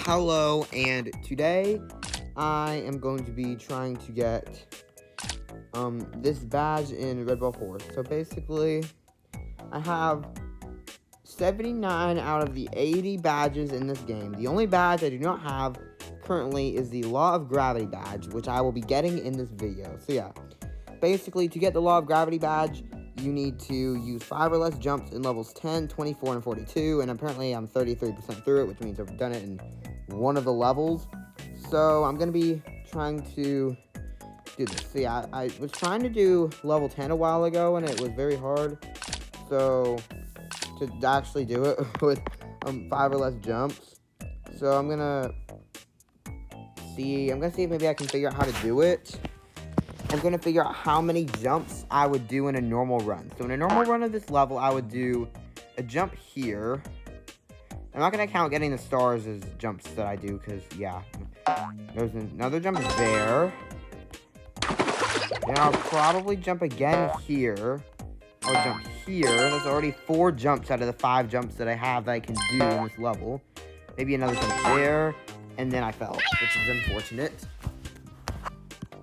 Hello, and today I am going to be trying to get this badge in Red Ball Force. So basically, I have 79 out of the 80 badges in this game. The only badge I do not have currently is the Law of Gravity badge, which I will be getting in this video. So yeah, basically to get the Law of Gravity badge, you need to use 5 or less jumps in levels 10, 24, and 42, and apparently I'm 33% through it, which means I've done it in one of the levels. So I'm going to be trying to do this. So yeah, I was trying to do level 10 a while ago, and it was very hard. So to actually do it with 5 or less jumps. So I'm going to see if maybe I can figure out how to do it. I'm going to figure out how many jumps I would do in a normal run. So in a normal run of this level, I would do a jump here. I'm not going to count getting the stars as jumps that I do, because, yeah. There's another jump there. And I'll probably jump again here. I'll jump here. There's already 4 jumps out of the 5 jumps that I have that I can do in this level. Maybe another jump there. And then I fell, which is unfortunate.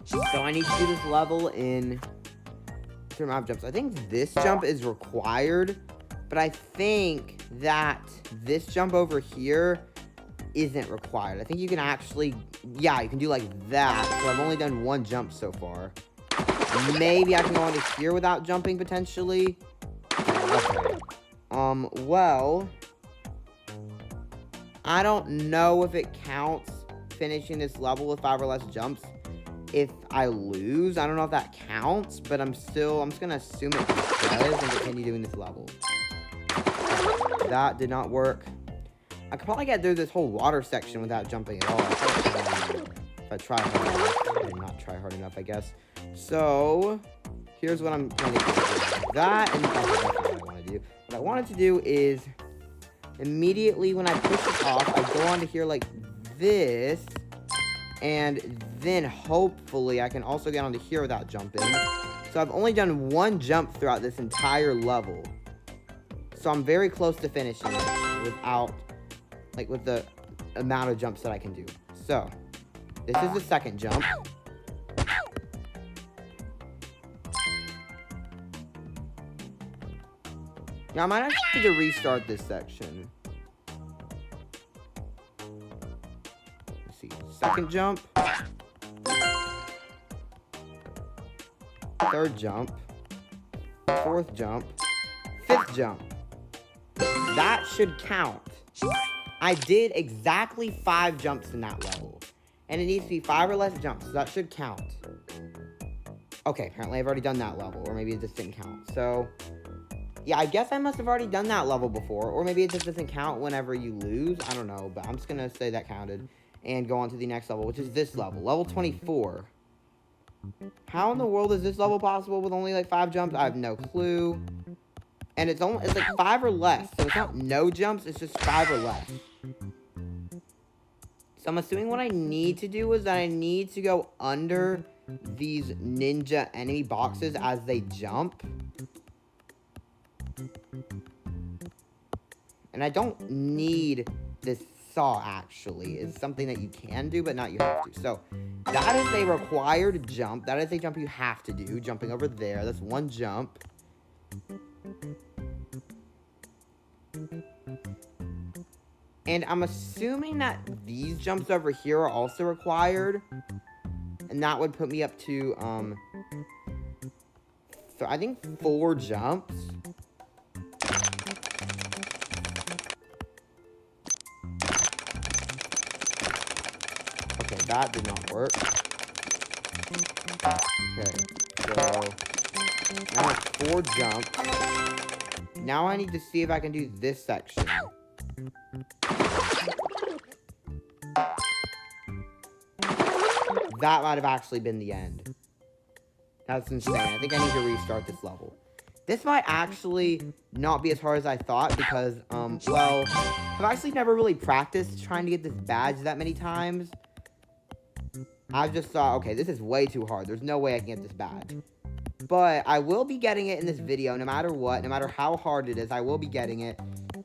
So I need to do this level in a certain amount of jumps. I think this jump is required, but I think that this jump over here isn't required. I think you can actually, yeah, you can do like that. So I've only done 1 jump so far. Maybe I can go onto here without jumping potentially. Okay. Well, I don't know if it counts finishing this level with 5 or less jumps if I lose. I don't know if that counts, but I'm just gonna assume it does and continue doing this level. That did not work. I could probably get through this whole water section without jumping at all. If I try hard enough. I did not try hard enough, I guess. So, here's what I'm going to do. That, and that's what I want to do. What I wanted to do is, immediately when I push it off, I go onto here like this, and then hopefully I can also get onto here without jumping. So I've only done 1 jump throughout this entire level. So I'm very close to finishing it without, like, with the amount of jumps that I can do. So, this is the second jump. Now, I might actually need to restart this section. Let's see. Second jump. Third jump. 4th jump. 5th jump. That should count. I did exactly 5 jumps in that level. And it needs to be 5 or less jumps, so that should count. Okay, apparently I've already done that level, or maybe it just didn't count. So, yeah, I guess I must have already done that level before, or maybe it just doesn't count whenever you lose. I don't know, but I'm just going to say that counted and go on to the next level, which is this level, level 24. How in the world is this level possible with only like 5 jumps? I have no clue. And it's like 5 or less, so it's not no jumps, it's just 5 or less. So I'm assuming what I need to do is that I need to go under these ninja enemy boxes as they jump. And I don't need this saw, actually. It's something that you can do, but not you have to. So, that is a required jump. That is a jump you have to do. Jumping over there. That's 1 jump. And I'm assuming that these jumps over here are also required. And that would put me up to, so I think 4 jumps. Okay, that did not work. Okay, so now I have 4 jumps. Now I need to see if I can do this section. That might have actually been the end. That's insane. I think I need to restart this level. This might actually not be as hard as I thought because, well, I've actually never really practiced trying to get this badge that many times. I just thought, okay, this is way too hard. There's no way I can get this badge. But I will be getting it in this video no matter what, no matter how hard it is, I will be getting it.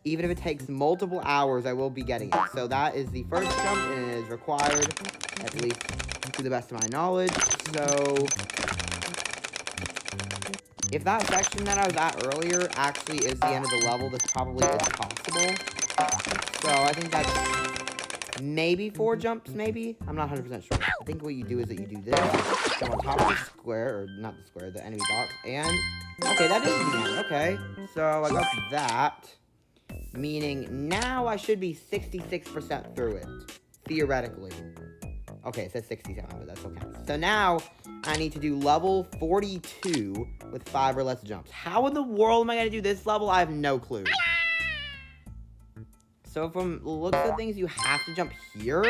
Even if it takes multiple hours, I will be getting it. So that is the first jump, and it is required, at least to the best of my knowledge. So if that section that I was at earlier actually is the end of the level, this probably is possible. So I think that's maybe 4 jumps, maybe? I'm not 100% sure. I think what you do is that you do this, jump on top of the square, or not the square, the enemy box, and... Okay, that is the end, okay. So I got that, meaning now I should be 66% through it, theoretically. Okay, it says 67, but that's okay. So now, I need to do level 42 with 5 or less jumps. How in the world am I going to do this level? I have no clue. So from the looks of things, you have to jump here.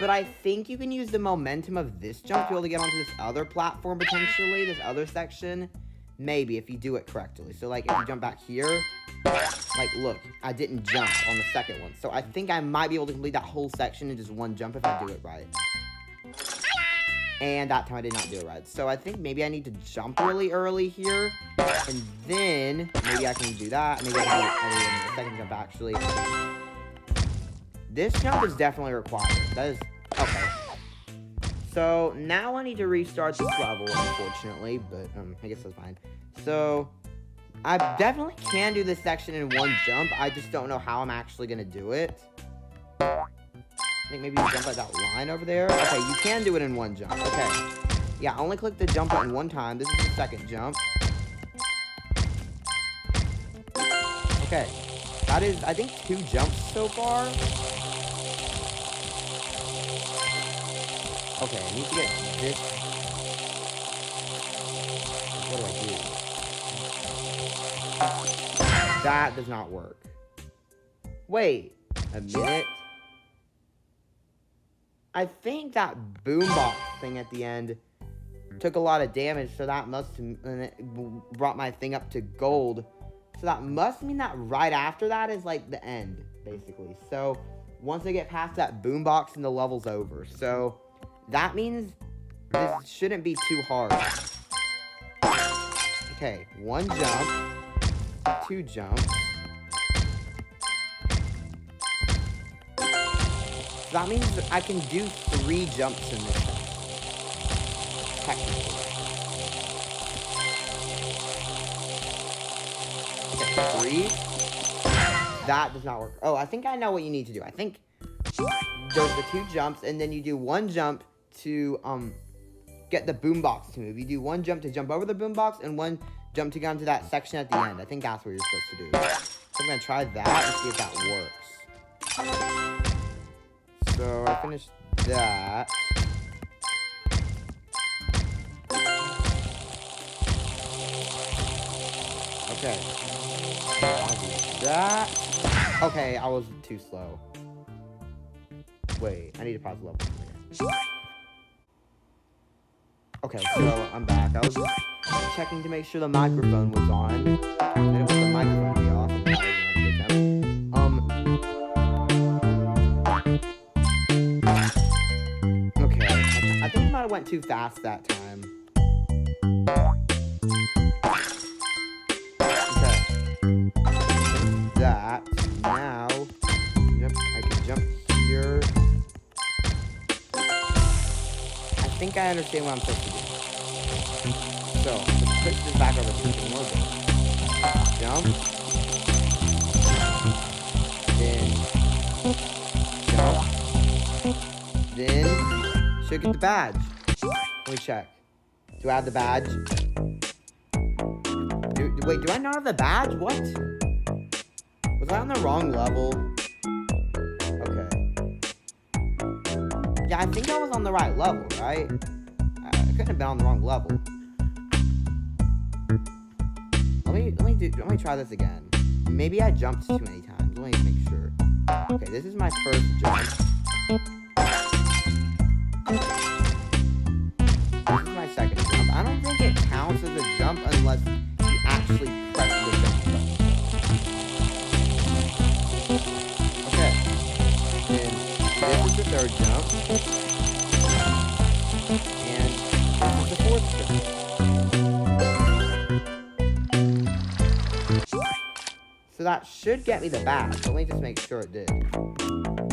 But I think you can use the momentum of this jump to be able to get onto this other platform, potentially. This other section. Maybe, if you do it correctly. So, like, if you jump back here, like, look, I didn't jump on the second one. So I think I might be able to complete that whole section in just one jump if I do it right. And that time I did not do it right. So I think maybe I need to jump really early here. And then maybe I can do that. Maybe I can do the second jump, actually. This jump is definitely required. That is... Okay. So now I need to restart this level, unfortunately. But, I guess that's fine. So... I definitely can do this section in one jump. I just don't know how I'm actually going to do it. I think maybe you jump at that line over there. Okay, you can do it in one jump. Okay. Yeah, only click the jump button one time. This is the second jump. Okay. That is, I think, 2 jumps so far. Okay, I need to get this. What do I do? That does not work. Wait a minute. I think that boombox thing at the end took a lot of damage, so that must have brought my thing up to gold. So that must mean that right after that is like the end, basically. So once I get past that boombox and the level's over. So that means this shouldn't be too hard. Okay, 1 jump. 2 jumps. So that means that I can do 3 jumps in this section. Technically. Okay, 3. That does not work. Oh, I think I know what you need to do. I think there's the 2 jumps, and then you do 1 jump to get the boombox to move. You do 1 jump to jump over the boombox, and 1 jump to get onto that section at the end. I think that's what you're supposed to do. So I'm going to try that and see if that works. So I finished that. Okay. I'll do that. Okay, I was too slow. Wait, I need to pause the level again. Okay, so I'm back. I was just checking to make sure the microphone was on. I didn't want the microphone to be off. Okay, I think I might have went too fast that time. Okay. That. Now, yep, I can jump here. I think I understand what I'm supposed to do. So, let's push this back over to one more bit. Jump. Then, jump. Then, should get the badge. Let me check. Do I have the badge? Wait, do I not have the badge? What? Was I on the wrong level? Okay. Yeah, I think I was on the right level, right? I couldn't have been on the wrong level. Let me try this again. Maybe I jumped too many times. Let me make sure. Okay, this is my first jump. This is my second jump. I don't think it counts as a jump unless you actually press the jump button. Okay. Then this is the 3rd jump. And this is the 4th jump. So So that should get me the badge. Let me just make sure it did.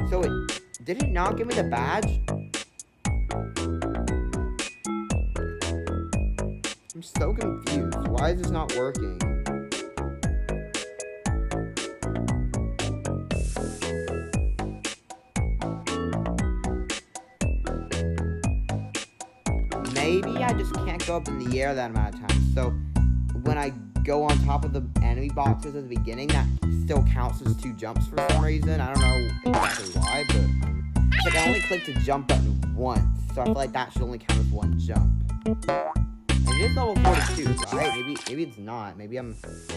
So did it not give me the badge? I'm so confused. Why is this not working? Maybe I just can't go up in the air that amount of times. So when I go on top of the enemy boxes at the beginning, that still counts as 2 jumps for some reason. I don't know exactly why, but it's like I only clicked the jump button once, so I feel like that should only count as 1 jump. And it is level 42, right? Maybe it's not. Maybe I'm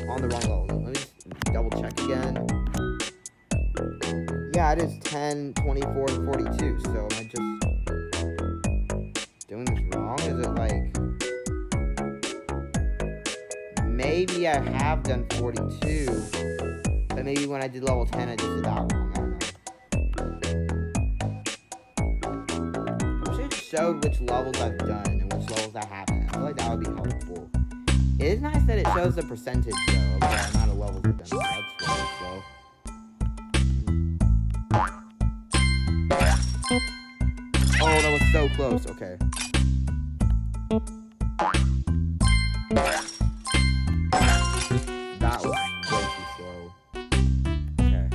on the wrong level. Let me just double check again. Yeah, it is 10, 24, and 42. So am I just doing this wrong? Is it like... Maybe I have done 42, but maybe when I did level 10, I just did that wrong. I don't know. I wish it showed which levels I've done and which levels I haven't. I feel like that would be helpful. It is nice that it shows the percentage, though, of the amount of levels I've done. So that's really slow. Oh, that was so close. Okay. That was way too slow. Okay.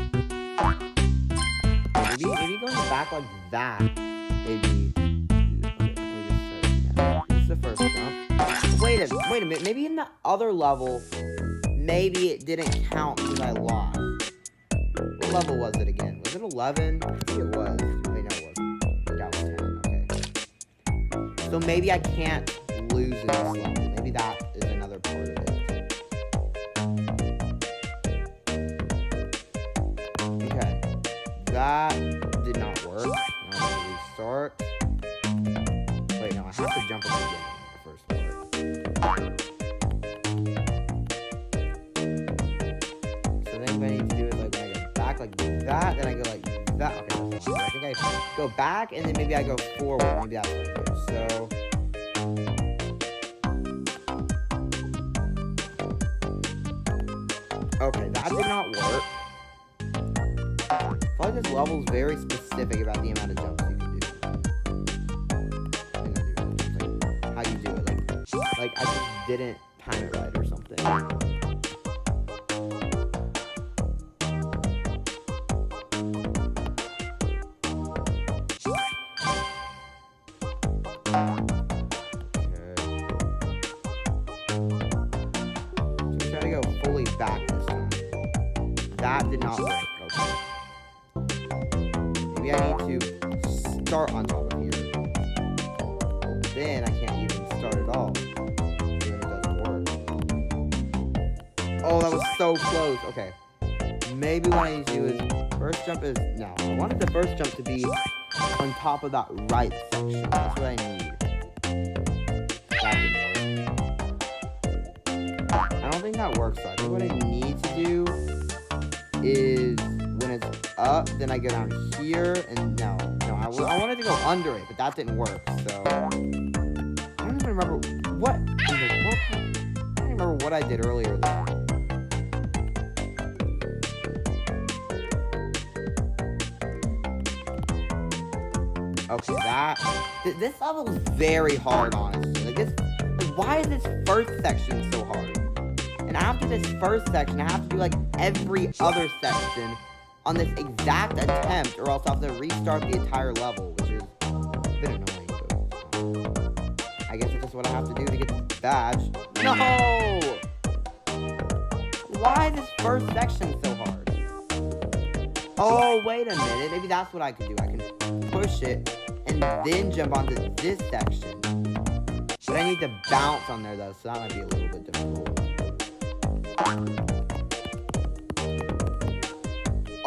Maybe going back like that. Maybe. Okay, let me just start again. This is the first jump. Wait a minute. Maybe in the other level, maybe it didn't count because I lost. What level was it again? Was it 11? I think it was. Wait, no, it wasn't. That was 10. Okay. So maybe I can't lose in this level. Maybe that is another part of it. Okay. That did not work. Now I'm going to restart. Wait, no, I have to jump at the beginning. The first part. So then what I need to do is like when I go back like that, then I go like that. Okay, that's fine. I think I go back and then maybe I go forward. Maybe that's what I do. So okay, that did not work. I feel like this level is very specific about the amount of jumps you can do. I think I do. Like, how you do it. Like I just didn't time it right or something. Back this time. That did not work. Okay. Maybe I need to start on top of here. Then I can't even start at all. Then it doesn't work. Oh, that was so close. Okay. Maybe what I need to do is first jump is no. I wanted the first jump to be on top of that right section. That's what I need. That didn't work. I don't think that works, so I think what I need to do is when it's up, then I go down here, and no, I wanted to go under it, but that didn't work, so I don't even remember what, I don't remember what I did earlier though. Okay, this level is very hard, honestly. Why is this first section so hard? And after this first section, I have to do like every other section on this exact attempt, or else I'll have to restart the entire level, which is a bit annoying. But I guess it's just what I have to do to get this badge. No! Why is this first section so hard? Oh, wait a minute. Maybe that's what I can do. I can push it and then jump onto this section. But I need to bounce on there, though, so that might be a little bit difficult.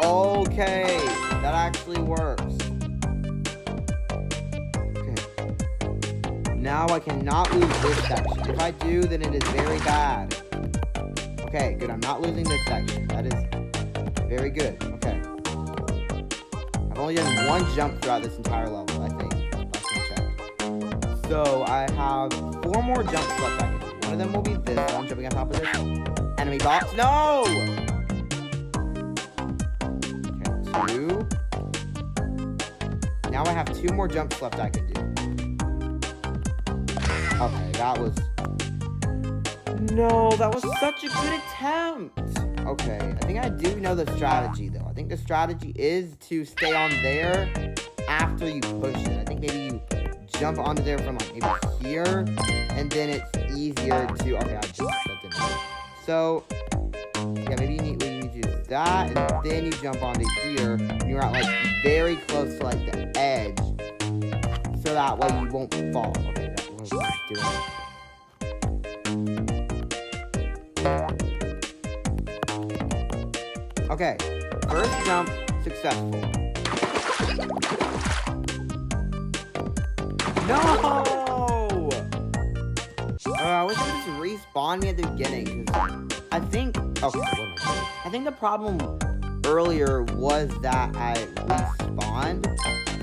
Okay, that actually works. Okay. Now I cannot lose this section. If I do, then it is very bad. Okay, good. I'm not losing this section. That is very good. Okay. I've only done one jump throughout this entire level, I think. Let's check. So I have 4 more jumps left I can do. One of them will be this one, jumping on top of this enemy box. No! 2. Now I have 2 more jumps left I can do. Okay, that was... No, that was such a good attempt. Okay, I think I do know the strategy, though. I think the strategy is to stay on there after you push it. I think maybe you jump onto there from, like, maybe here, and then it's easier to... Okay, I just that didn't work. So, yeah, maybe you need to do that, and then you jump onto here, and you're at, like, very close to, like, the edge, so that way you won't fall. Okay, that was doing it. Okay, first jump successful. No! I wish it would just respawn me at the beginning, because I think... Okay, I think the problem earlier was that I respawned,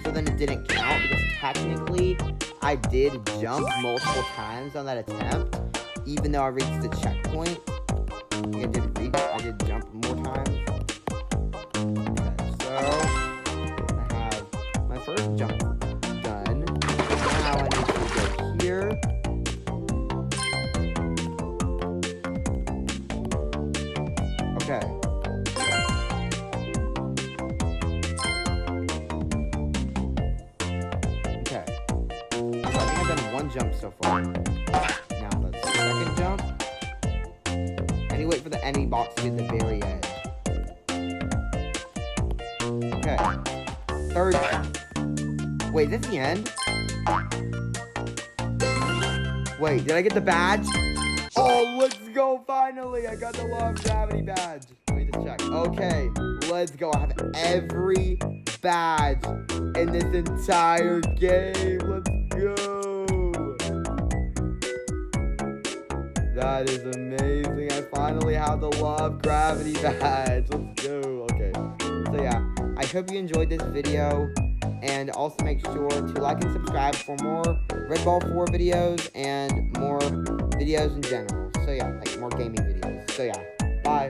so then it didn't count, because technically I did jump multiple times on that attempt, even though I reached the checkpoint. I did jump more times. Okay, so I have my first jump done. Now I need to go here. Okay. Okay. So I think I've done 1 jump so far. Now the second jump. And you wait for the ending box to be at the very edge. Okay. Third jump. Wait, is this the end? Wait, did I get the badge? Oh, let's go, finally! I got the Law of Gravity badge. Let me just check. Okay, let's go. I have every badge in this entire game. Let's go! That is amazing. I finally have the Law of Gravity badge. Let's go. Okay, so yeah, I hope you enjoyed this video. And also make sure to like and subscribe for more Red Ball 4 videos and more videos in general. So yeah, like more gaming videos. So yeah, bye.